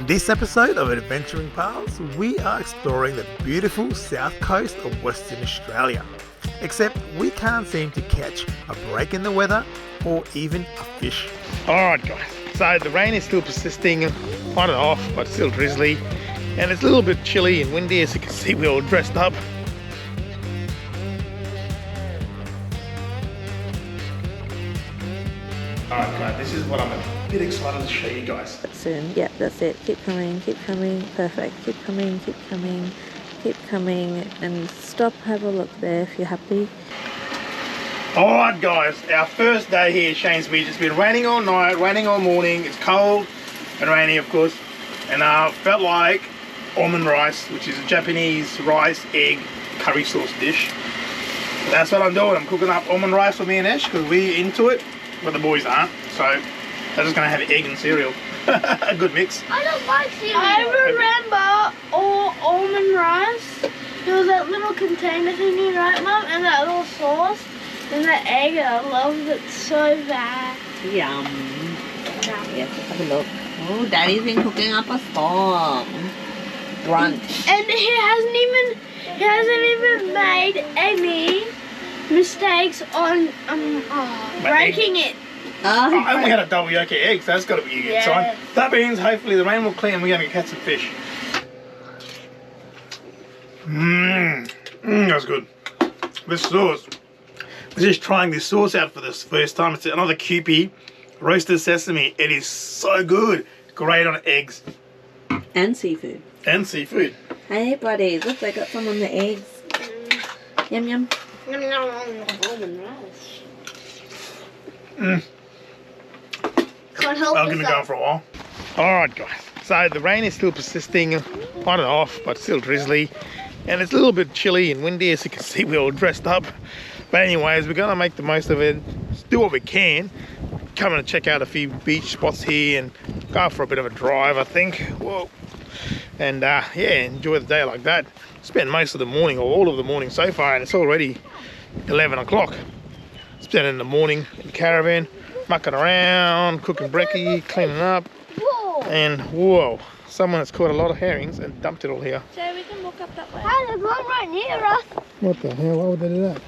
In this episode of Adventuring Pals, we are exploring the beautiful south coast of Western Australia. Except we can't seem to catch a break in the weather or even a fish. Alright guys, so the rain is still persisting, on and off, but still drizzly. And it's a little bit chilly and windy, as you can see we're all dressed up. Alright guys, this is what I'm a bit excited to show you guys. Soon, yep, that's it. Keep coming, perfect. Keep coming, and stop, have a look there if you're happy. Alright guys, our first day here at Cheynes Beach. It's been raining all night, raining all morning. It's cold and rainy, of course. And I felt like almond rice, which is a Japanese rice, egg, curry sauce dish. That's what I'm doing. I'm cooking up almond rice for me and Ash because we're into it, but the boys aren't. So they're just going to have egg and cereal. A good mix. I don't like cereal. I remember almond rice. There was that little container thingy, right, Mum? And that little sauce. And the egg, I loved it so bad. Yum. Yes, have a look. Oh, Daddy's been cooking up a storm. Brunch. And he hasn't even made any mistakes on breaking it. I only had a double yolk of eggs, so that's got to be a good sign. That means hopefully the rain will clear and we're going to catch some fish. That's good. This sauce. We're just trying this sauce out for the first time. It's another Kewpie roasted sesame. It is so good. Great on eggs. And seafood. And seafood. Hey buddies, look, I got some on the eggs. Yum yum. Almond rice. Can't help I'm going to go for a while. Alright guys, so the rain is still persisting, on and off, but still drizzly. And it's a little bit chilly and windy, as you can see we're all dressed up. But anyways, we're going to make the most of it, do what we can. Come and check out a few beach spots here and go for a bit of a drive, I think. Whoa. And yeah, enjoy the day like that. Spent most of the morning, or all of the morning so far, and it's already 11 o'clock. Spent in the morning in the caravan, mucking around, cooking brekkie, cleaning up. Whoa. And whoa, someone has caught a lot of herrings and dumped it all here. So we can walk up that way. Hey, there's one right near us. What the hell? Why would they do that?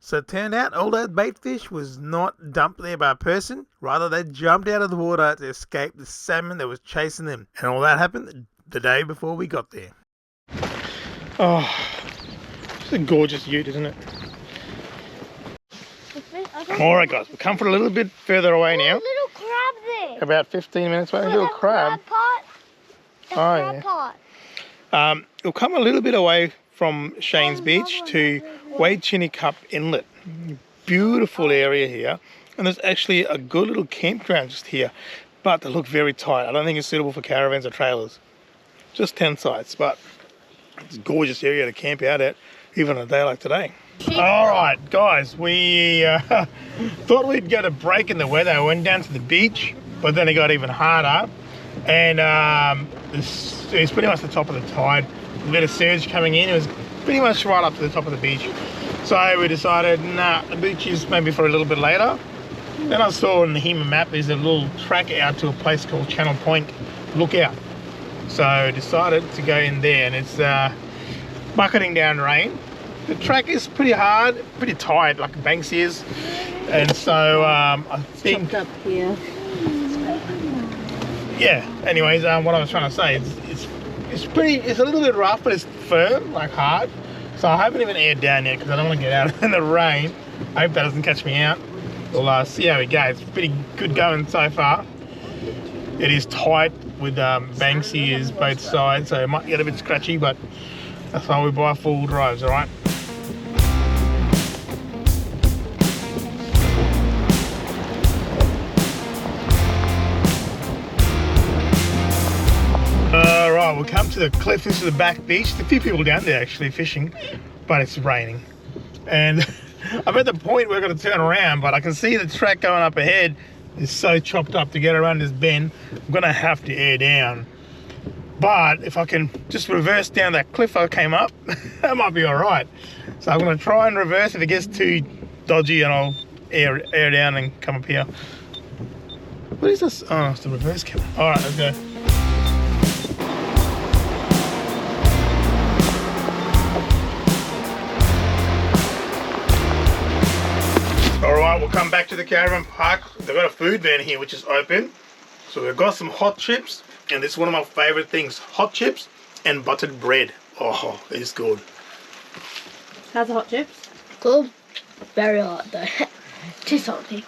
So it turned out all that bait fish was not dumped there by a person. Rather, they jumped out of the water to escape the salmon that was chasing them. And all that happened the day before we got there. Oh, it's a gorgeous ute, isn't it? Alright guys, we've come from a little bit further away now. Little crab there. About 15 minutes away. A little crab. Pot. We'll come a little bit away from Cheynes Beach to Waichinicup Inlet. Beautiful area here. And there's actually a good little campground just here. But they look very tight. I don't think it's suitable for caravans or trailers. Just 10 sites, but it's a gorgeous area to camp out at, even on a day like today. Alright guys, we thought we'd get a break in the weather. I went down to the beach, but then it got even harder. And it's pretty much the top of the tide. We had a surge coming in. It was pretty much right up to the top of the beach. So we decided, nah, the beach is maybe for a little bit later. Then I saw on the HEMA map there's a little track out to a place called Channel Point Lookout. So I decided to go in there, and it's bucketing down rain. The track is pretty hard, pretty tight, like Banks is. And so I think... Chopped up here. Yeah, anyways, what I was trying to say is it's a little bit rough, but it's firm, like hard. So I haven't even aired down yet because I don't want to get out in the rain. I hope that doesn't catch me out. We'll see how we go. It's pretty good going so far. It is tight with banks ears both sides, so it might get a bit scratchy, but that's why we buy full drives, alright? Alright, we'll come to the cliff. This is the back beach. There's a few people down there actually fishing, but it's raining. And I'm at the point where we're going to turn around, but I can see the track going up ahead is so chopped up to get around this bend. I'm going to have to air down. But if I can just reverse down that cliff I came up, that might be alright. So I'm going to try and reverse. If it gets too dodgy, and I'll air down and come up here. What is this? Oh, it's the reverse camera. Alright, let's go. Alright, we'll come back to the caravan park. They've got a food van here which is open. So we've got some hot chips, and this is one of my favourite things, hot chips and buttered bread. Oh, it's good. How's the hot chips? Good. Very hot though. Too salty.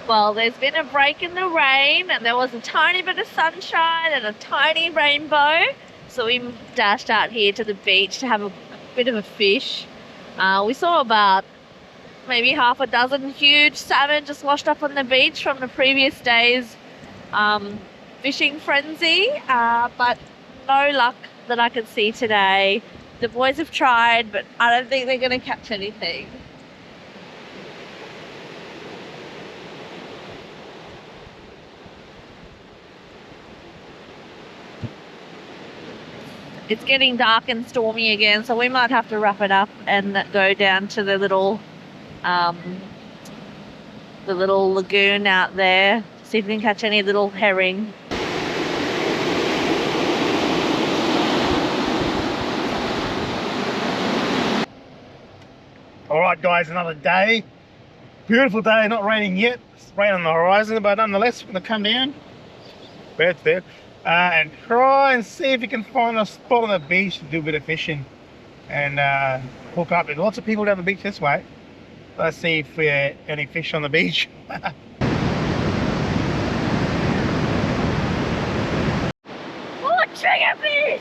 Well, there's been a break in the rain, and there was a tiny bit of sunshine and a tiny rainbow. So we dashed out here to the beach to have a bit of a fish. We saw about maybe half a dozen huge salmon just washed up on the beach from the previous day's fishing frenzy, but no luck that I could see today. The boys have tried, but I don't think they're going to catch anything. It's getting dark and stormy again, so we might have to wrap it up and go down to the little lagoon out there, see if we can catch any little herring. Alright guys, another day. Beautiful day, not raining yet. It's rain on the horizon, but nonetheless, we're going to come down. Birds there. And try and see if you can find a spot on the beach to do a bit of fishing and hook up. There's lots of people down the beach this way. Let's see if we have any fish on the beach. Oh, triggerfish!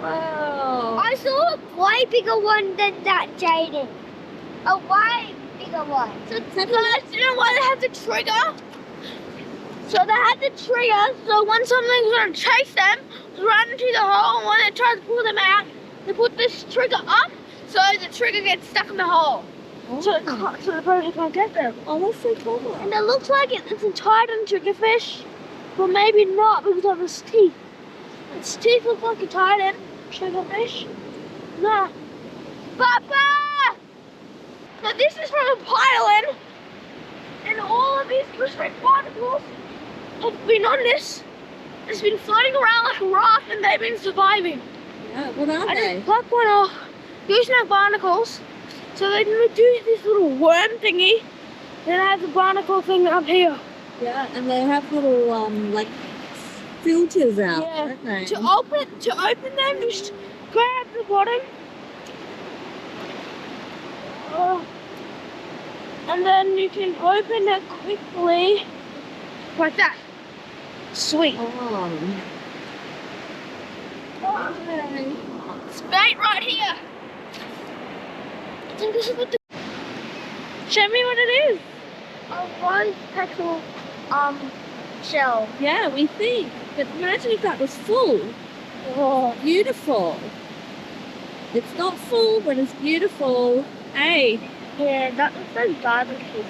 Wow. I saw a way bigger one than that, Jaden. A way bigger one. So guys, you know why they have the trigger? So they had the trigger, so when something's going to chase them, run into the hole, and when they try to pull them out, they put this trigger up, so the trigger gets stuck in the hole. Oh. So the predator can't get them. Oh, that's so cool. And it looks like it's a tightened triggerfish, but maybe not because of its teeth. Its teeth look like a tightened triggerfish. No. Papa! Now this is from a pilot, and all of these crystal particles have been on this. It's been floating around like a raft, and they've been surviving. Yeah, what are I they? just plucked one off. Gooseneck barnacles. So they do this little worm thingy. Then I have the barnacle thing up here. Yeah, and they have little like filters out, Yeah. don't they? To open them, just grab the bottom. And then you can open it quickly. Like that. Sweet. Oh. It's bait right here. I think this is what the... Show me what it is. A rose petal shell. Yeah, we think. But imagine if that was full. Oh. Beautiful. It's not full, but it's beautiful. Hey. Yeah, that looks like barbecue.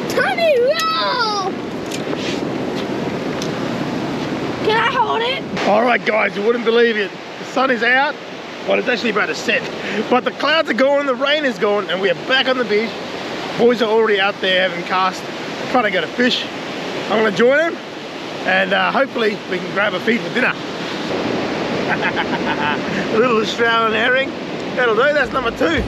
Tiny roll! Can I hold it? Alright guys, you wouldn't believe it. The sun is out, but it's actually about to set. But the clouds are gone, the rain is gone, and we are back on the beach. Boys are already out there having cast, trying to get a fish. I'm going to join them, and hopefully we can grab a feed for dinner. A little Australian herring. That'll do, that's number 2.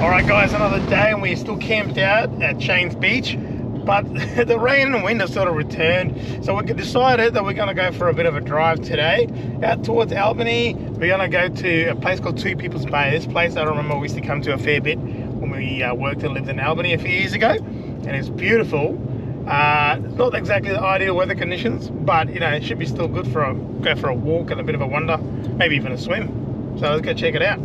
Alright guys, another day and we're still camped out at Cheynes Beach, but the rain and wind have sort of returned, so we decided that we're going to go for a bit of a drive today out towards Albany. We're going to go to a place called Two People's Bay. This place I remember we used to come to a fair bit when we worked and lived in Albany a few years ago, and it's beautiful. Not exactly the ideal weather conditions, but you know, it should be still good for go for a walk and a bit of a wander, maybe even a swim. So let's go check it out.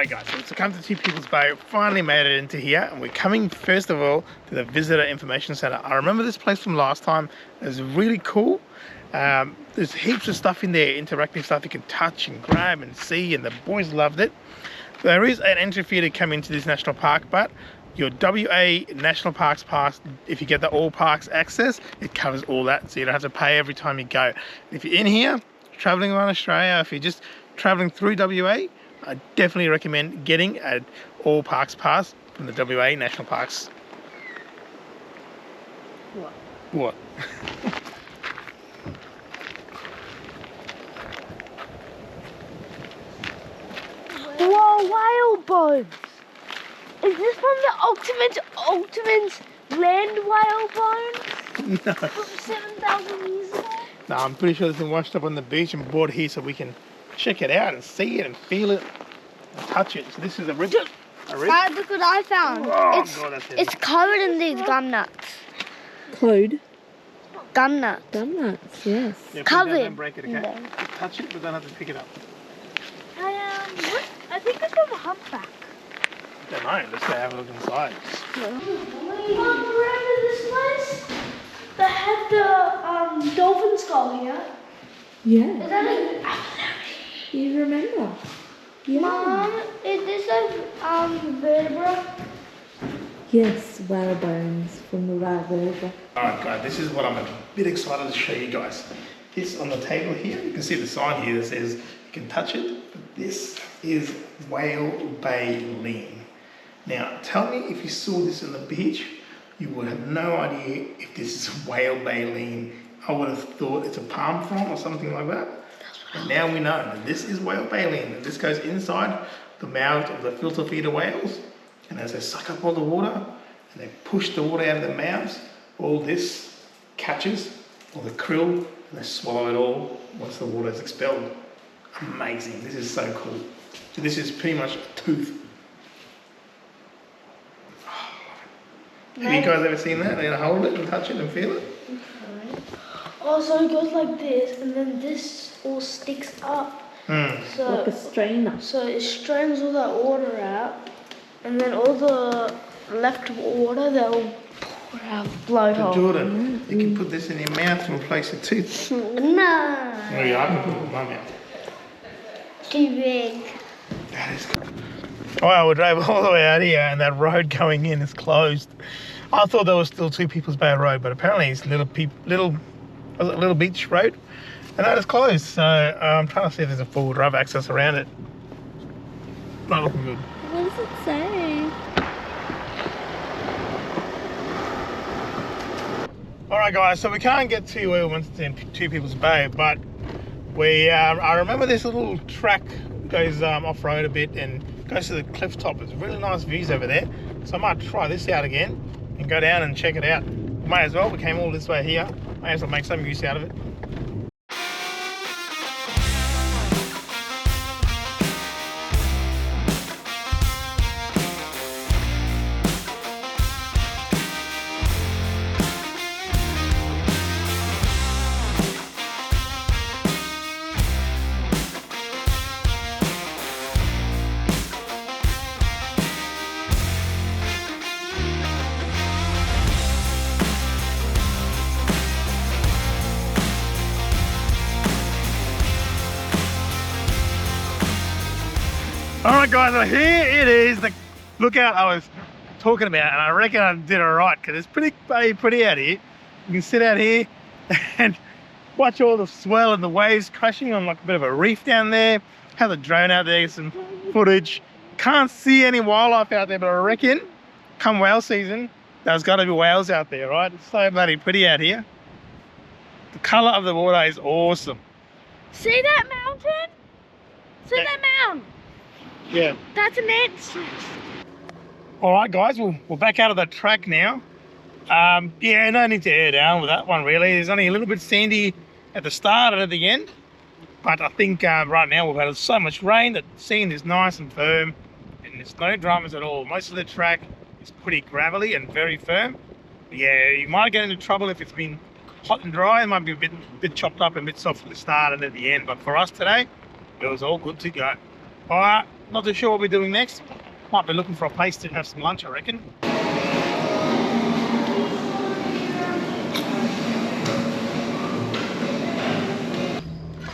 Alright guys, so to come to Two People's Bay, finally made it into here, and we're coming first of all to the Visitor Information Centre. I remember this place from last time. It was really cool. There's heaps of stuff in there, interactive stuff you can touch and grab and see, and the boys loved it. There is an entry fee to come into this national park, but your WA National Parks Pass, if you get the All Parks access, it covers all that, so you don't have to pay every time you go. If you're in here, travelling around Australia, if you're just travelling through WA, I definitely recommend getting an All Parks Pass from the WA National Parks. What? Whoa, whale bones! Is this from the Ultimate's land whale bones? No. From 7,000 years ago? No, I'm pretty sure it's been washed up on the beach and brought here so we can check it out and see it and feel it and touch it. So this is a rib. A rib? Look what I found. Oh, it's, God, that's heavy. it's covered in these gum nuts. Code. Gum nuts. Gum nuts, yes. Yeah, covered. Don't break it, okay? No. Just touch it, but don't have to pick it up. I think it's from a humpback. I don't know. Let's go have a look inside. Remember this place? That had the dolphin skull here. Yeah. Is that You remember? Yeah. Mom, is this a vertebra? Yes, whale bones from the whale vertebra. Alright guys, this is what I'm a bit excited to show you guys. This on the table here, you can see the sign here that says you can touch it, but this is whale baleen. Now tell me if you saw this on the beach, you would have no idea if this is whale baleen. I would have thought it's a palm frond or something like that. And now we know that this is whale baleen, and this goes inside the mouths of the filter feeder whales, and as they suck up all the water and they push the water out of their mouths, all this catches all the krill and they swallow it all once the water is expelled. Amazing. This is so cool. So this is pretty much a tooth. Have you guys ever seen that? They're gonna hold it and touch it and feel it? Oh, so it goes like this, and then this all sticks up. So, Like a strainer. so it strains all that water out, and then all the left water they'll pour out the blowhole. Jordan, you can put this in your mouth to replace your tooth. No. Oh yeah, I can put it in my mouth. Too big. That is cool. Well, we drove all the way out here and that road going in is closed. I thought there was still Two People's Bay Road, but apparently it's little beach road, and that is closed. So I'm trying to see if there's a full drive access around it. Not looking good. What does it say? Alright guys, so we can't get to where we wanted to in Two People's Bay, but we I remember this little track goes off-road a bit and goes to the cliff top. There's really nice views over there, so I might try this out again and go down and check it out. May as well, we came all this way here, may as well make some use out of it. Alright guys, so here it is, the lookout I was talking about, and I reckon I did it right because it's pretty out here. You can sit out here and watch all the swell and the waves crashing on like a bit of a reef down there. Have the drone out there, some footage. Can't see any wildlife out there, but I reckon come whale season, there's got to be whales out there, right? It's so bloody pretty out here. The colour of the water is awesome. See that mountain? See that mountain? Yeah. That's an ant. Alright guys, we're back out of the track now. Yeah, no need to air down with that one really. There's only a little bit sandy at the start and at the end. But I think right now we've had so much rain that the sand is nice and firm. And there's no dramas at all. Most of the track is pretty gravelly and very firm. Yeah, you might get into trouble if it's been hot and dry. It might be a bit chopped up and a bit soft at the start and at the end. But for us today, it was all good to go. Alright, Not too sure what we're doing next. Might be looking for a place to have some lunch, I reckon.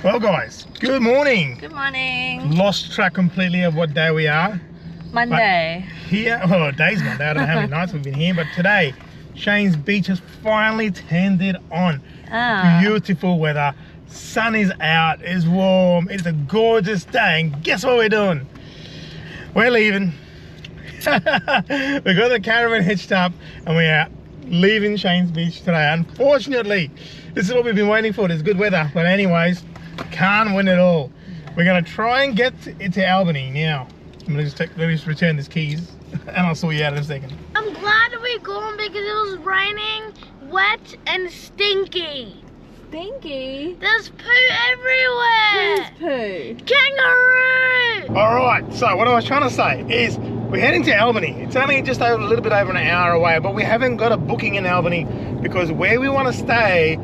Well guys, good morning. Good morning. Lost track completely of what day we are. Monday. But here, oh, today's Monday. I don't know how many nights we've been here, but today, Cheynes Beach has finally turned it on. Beautiful weather. Sun is out, it's warm, it's a gorgeous day, and guess what we're doing? We're leaving. We got the caravan hitched up and we are leaving Cheynes Beach today. Unfortunately, this is what we've been waiting for. There's good weather, but anyways, can't win it all. We're gonna try and get into Albany now. I'm gonna let me just return these keys and I'll sort you out in a second. I'm glad we're gone because it was raining, wet and stinky. Stinky? There's poo everywhere. Who's poo? Kangaroo. Alright, so what I was trying to say is we're heading to Albany. It's only just a little bit over an hour away, but we haven't got a booking in Albany because where we want to stay,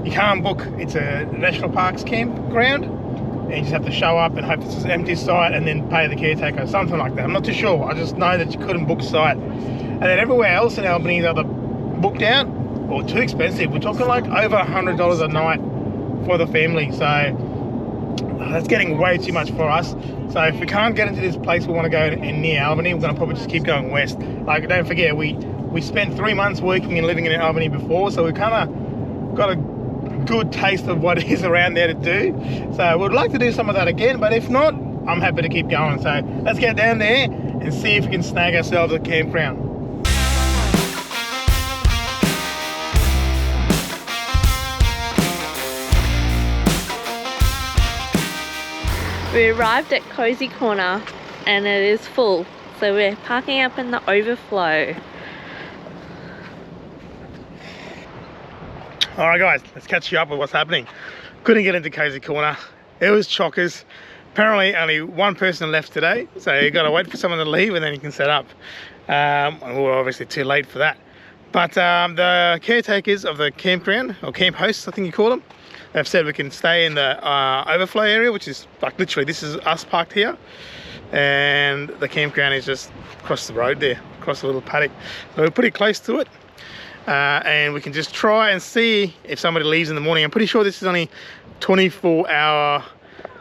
you can't book. It's a national parks campground and you just have to show up and hope it's an empty site and then pay the caretaker, something like that. I'm not too sure. I just know that you couldn't book site. And then everywhere else in Albany is either booked out or too expensive. We're talking like over $100 a night for the family. So that's getting way too much for us. So if we can't get into this place we want to go in near Albany, we're going to probably just keep going west. Like, don't forget, we spent 3 months working and living in Albany before, so we kind of got a good taste of what is around there to do. So we'd like to do some of that again, but if not, I'm happy to keep going. So let's get down there and see if we can snag ourselves a campground. We arrived at Cosy Corner and it is full, so we're parking up in the overflow. Alright guys, let's catch you up with what's happening. Couldn't get into Cosy Corner. It was chockers. Apparently only one person left today, so you got to wait for someone to leave and then you can set up. And we're obviously too late for that. But the caretakers of the campground, or camp hosts I think you call them, they've said we can stay in the overflow area, which is like literally, this is us parked here. And the campground is just across the road there, across the little paddock. So we're pretty close to it. And we can just try and see if somebody leaves in the morning. I'm pretty sure this is only 24-hour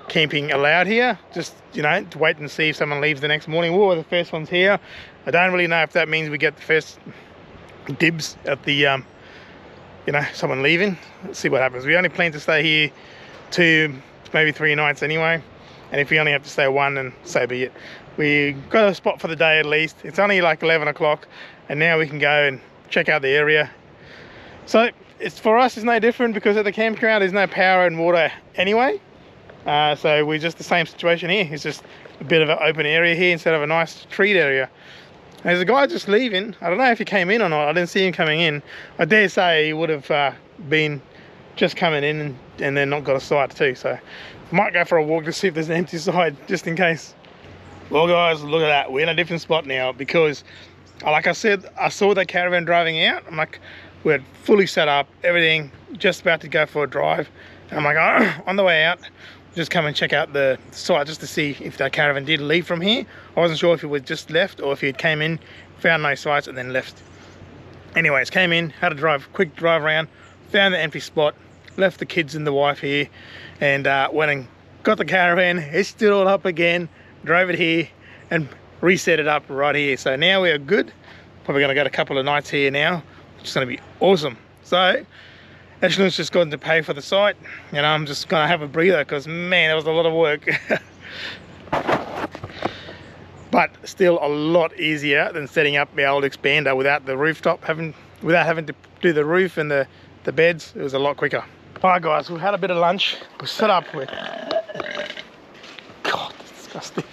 camping allowed here. Just, you know, to wait and see if someone leaves the next morning. We're the first ones here. I don't really know if that means we get the first dibs at the, you know, someone leaving. Let's see what happens. We only plan to stay here 2, maybe 3 nights anyway. And if we only have to stay 1, then so be it. We got a spot for the day at least. It's only like 11 o'clock and now we can go and check out the area. So it's, for us, it's no different because at the campground there's no power and water anyway. So we're just the same situation here. It's just a bit of an open area here instead of a nice treat area. There's a guy just leaving. I don't know if he came in or not. I didn't see him coming in. I dare say he would have been just coming in and then not got a sight too. So might go for a walk to see if there's an empty side just in case. Well guys, look at that. We're in a different spot now because like I said, I saw the caravan driving out. I'm like, we're fully set up, everything, just about to go for a drive. And I'm like, oh, on the way out, just come and check out the site just to see if that caravan did leave from here. I wasn't sure if it was just left or if he came in, found no sites and then left. Anyways, came in, had a quick drive around, found the empty spot, left the kids and the wife here, and went and got the caravan, hitched it all up again, drove it here, and reset it up right here. So now we are good. Probably gonna go a couple of nights here now, which is gonna be awesome. So Ashlyn's just gone to pay for the site, and I'm just gonna have a breather because man, that was a lot of work. But still a lot easier than setting up the old expander without the rooftop, without having to do the roof and the beds. It was a lot quicker. Alright guys, we've had a bit of lunch. We're set up with, God, that's disgusting.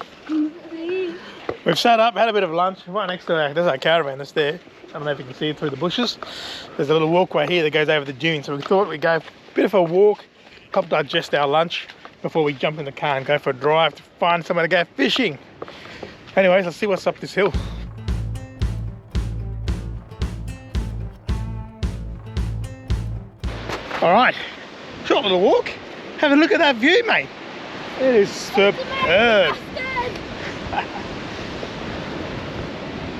We've sat up, had a bit of lunch, right next to there's our caravan that's there. I don't know if you can see it through the bushes. There's a little walkway here that goes over the dune, so we thought we'd go a bit of a walk, help digest our lunch before we jump in the car and go for a drive to find somewhere to go fishing. Anyways, let's see what's up this hill. All right, short little walk. Have a look at that view, mate. It is superb.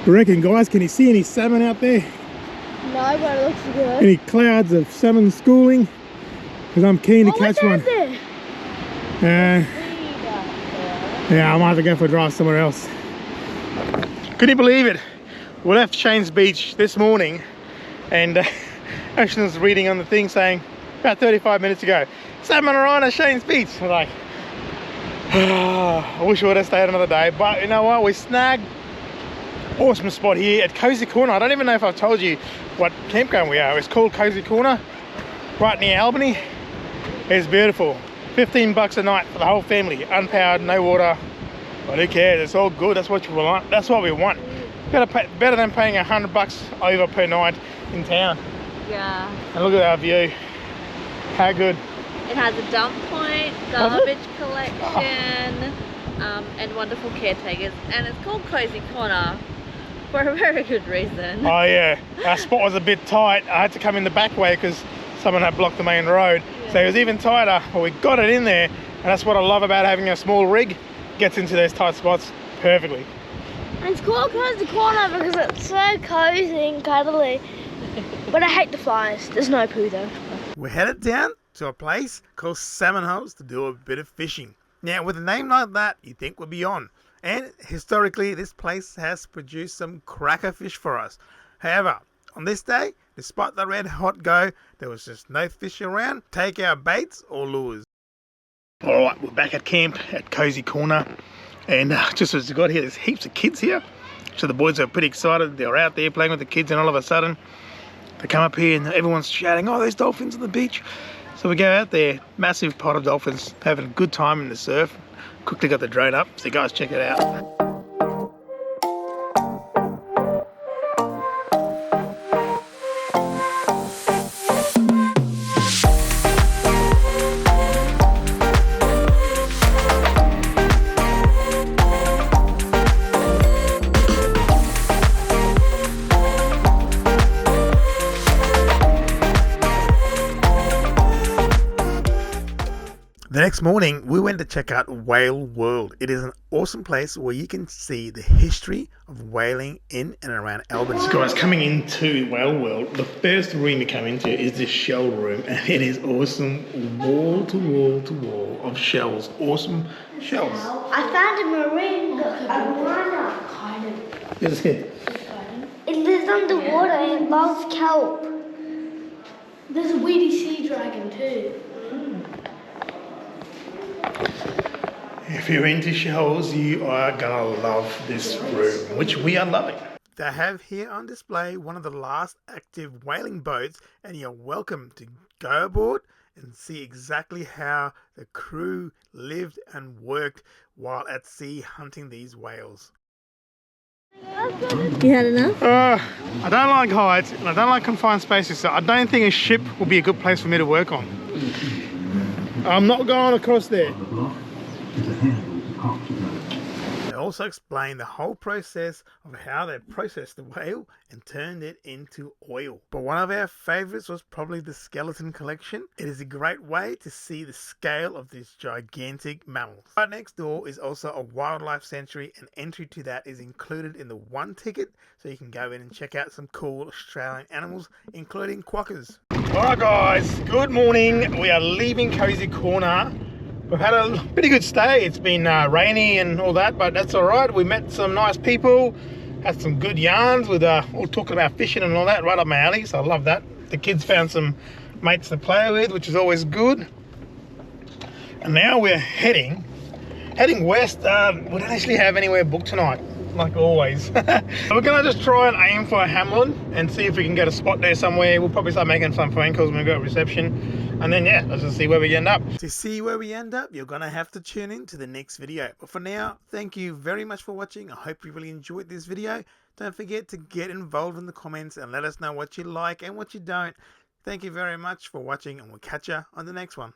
you reckon, guys? Can you see any salmon out there? No, but it looks good. Any clouds of salmon schooling? Because I'm keen to catch one. There? Yeah, I might have to go for a drive somewhere else. Can you believe it? We left Cheynes Beach this morning and Ashton was reading on the thing saying about 35 minutes ago, salmon are on at Cheynes Beach. I'm like, I wish we would have stayed another day, but you know what? We snagged awesome spot here at Cosy Corner. I don't even know if I've told you what campground we are. It's called Cosy Corner, right near Albany. It's beautiful. 15 bucks a night for the whole family, unpowered, no water, but who cares? It's all good. That's what you want. That's what we want. Better than paying $100 over per night in town. Yeah. And look at our view. How good. It has a dump point, garbage collection, and wonderful caretakers. And it's called Cosy Corner for a very good reason. Oh yeah, our spot was a bit tight. I had to come in the back way because someone had blocked the main road. Yeah. So it was even tighter, but we got it in there. And that's what I love about having a small rig. Gets into those tight spots perfectly. And it's called Cosy Corner because it's so cozy and cuddly. But I hate the flies. There's no poo though. We're headed down to a place called Salmon Holes to do a bit of fishing. Now, with a name like that, you think we'll be on. And historically, this place has produced some cracker fish for us. However, on this day, despite the red hot go, there was just no fish around. Take our baits or lures. Alright, we're back at camp at Cosy Corner. And just as we got here, there's heaps of kids here. So the boys are pretty excited. They're out there playing with the kids, and all of a sudden, they come up here and everyone's shouting, oh, there's dolphins on the beach. So we go out there, massive pot of dolphins, having a good time in the surf. Quickly got the drone up, so guys, check it out. The next morning, we went to check out Whale World. It is an awesome place where you can see the history of whaling in and around Albany. So guys, coming into Whale World, the first room you come into is the shell room, and it is awesome, wall to wall to wall of shells, awesome shells. I found a marine iguana. Yes, it's good. It lives underwater and it loves kelp. There's a weedy sea dragon too. If you're into shells, you are gonna love this room, which we are loving. They have here on display one of the last active whaling boats, and you're welcome to go aboard and see exactly how the crew lived and worked while at sea hunting these whales. You had enough? I don't like heights and I don't like confined spaces, so I don't think a ship will be a good place for me to work on. I'm not going across there. They also explain the whole process of how they processed the whale and turned it into oil. But one of our favourites was probably the skeleton collection. It is a great way to see the scale of these gigantic mammals. Right next door is also a wildlife sanctuary, and entry to that is included in the one ticket, so you can go in and check out some cool Australian animals, including quokkas. Alright guys, good morning. We are leaving Cosy Corner. We've had a pretty good stay. It's been rainy and all that, but that's alright. We met some nice people, had some good yarns with all talking about fishing and all that, right up my alley, so I love that. The kids found some mates to play with, which is always good. And now we're heading west. We don't actually have anywhere booked tonight, like always. We're gonna just try and aim for Hamlin and see if we can get a spot there somewhere. We'll probably start making some phone calls when we got reception. And then, yeah, let's just see where we end up. To see where we end up, you're going to have to tune in to the next video. But for now, thank you very much for watching. I hope you really enjoyed this video. Don't forget to get involved in the comments and let us know what you like and what you don't. Thank you very much for watching, and we'll catch you on the next one.